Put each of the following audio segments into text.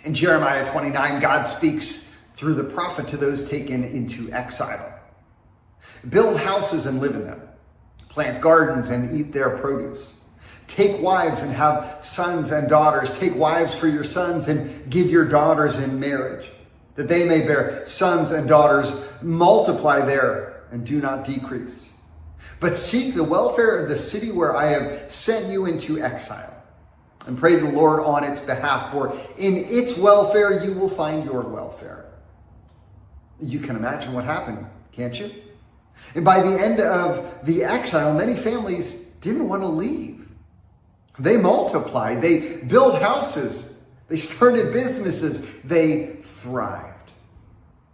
In Jeremiah 29, God speaks through the prophet to those taken into exile. Build houses and live in them. Plant gardens and eat their produce. Take wives and have sons and daughters. Take wives for your sons and give your daughters in marriage, that they may bear sons and daughters. Multiply there and do not decrease. But seek the welfare of the city where I have sent you into exile, and pray to the Lord on its behalf, for in its welfare you will find your welfare. You can imagine what happened, can't you? And by the end of the exile, many families didn't want to leave. They multiplied, they built houses, they started businesses, they thrived.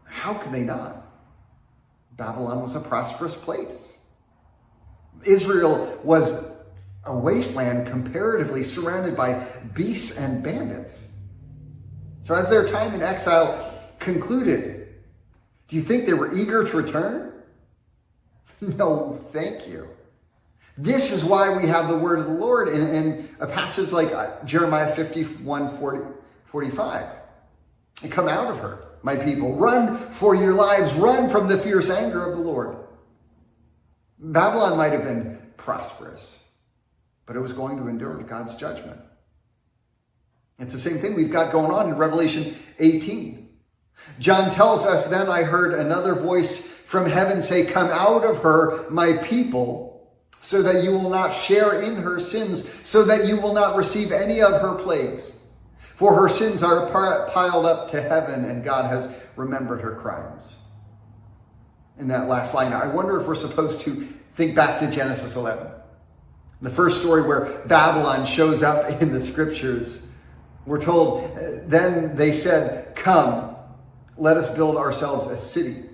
How could they not? Babylon was a prosperous place. Israel was a wasteland comparatively, surrounded by beasts and bandits. So as their time in exile concluded, do you think they were eager to return? No, thank you. This is why we have the word of the Lord in a passage like Jeremiah 51:45. And come out of her, my people. Run for your lives. Run from the fierce anger of the Lord. Babylon might have been prosperous, but it was going to endure God's judgment. It's the same thing we've got going on in Revelation 18. John tells us, then I heard another voice from heaven say, come out of her, my people, so that you will not share in her sins, so that you will not receive any of her plagues. For her sins are piled up to heaven, and God has remembered her crimes. In that last line, I wonder if we're supposed to think back to Genesis 11. The first story where Babylon shows up in the scriptures. We're told, then they said, come, let us build ourselves a city,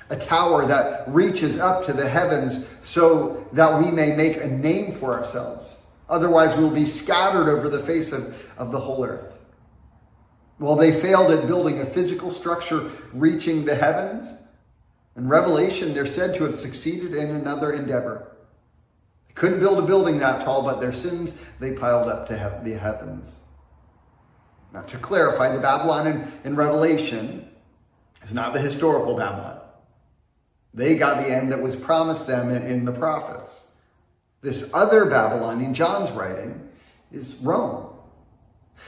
a tower that reaches up to the heavens so that we may make a name for ourselves. Otherwise, we will be scattered over the face of the whole earth. Well, they failed at building a physical structure reaching the heavens. In Revelation, they're said to have succeeded in another endeavor. They couldn't build a building that tall, but their sins, they piled up to the heavens. Now, to clarify, the Babylon in Revelation is not the historical Babylon. They got the end that was promised them in the prophets. This other Babylon in John's writing is Rome.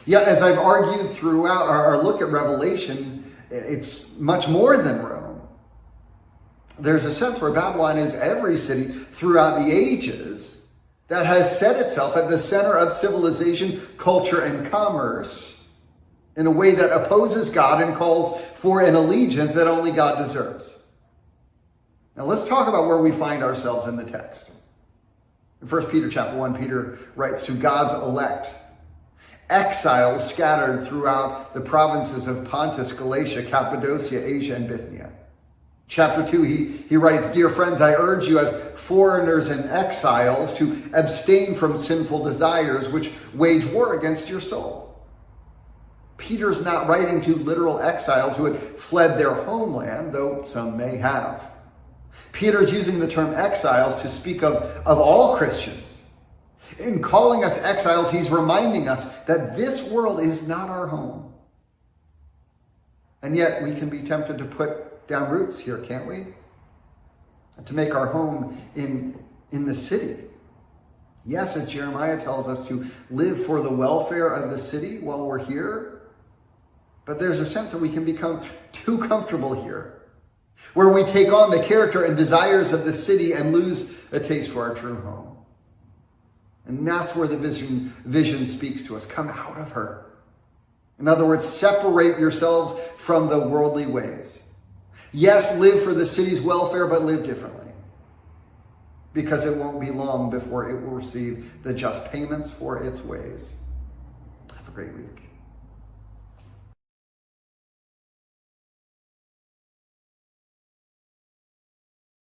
Yet, as I've argued throughout our look at Revelation, it's much more than Rome. There's a sense where Babylon is every city throughout the ages that has set itself at the center of civilization, culture, and commerce in a way that opposes God and calls for an allegiance that only God deserves. Now let's talk about where we find ourselves in the text. In 1 Peter chapter 1, Peter writes to God's elect, exiles scattered throughout the provinces of Pontus, Galatia, Cappadocia, Asia, and Bithynia. Chapter 2, he writes, dear friends, I urge you as foreigners and exiles to abstain from sinful desires which wage war against your soul. Peter's not writing to literal exiles who had fled their homeland, though some may have. Peter's using the term exiles to speak of all Christians. In calling us exiles, he's reminding us that this world is not our home. And yet we can be tempted to put down roots here, can't we? And to make our home in the city. Yes, as Jeremiah tells us, to live for the welfare of the city while we're here. But there's a sense that we can become too comfortable here, where we take on the character and desires of the city and lose a taste for our true home. And that's where the vision speaks to us. Come out of her. In other words, separate yourselves from the worldly ways. Yes, live for the city's welfare, but live differently. Because it won't be long before it will receive the just payments for its ways. Have a great week.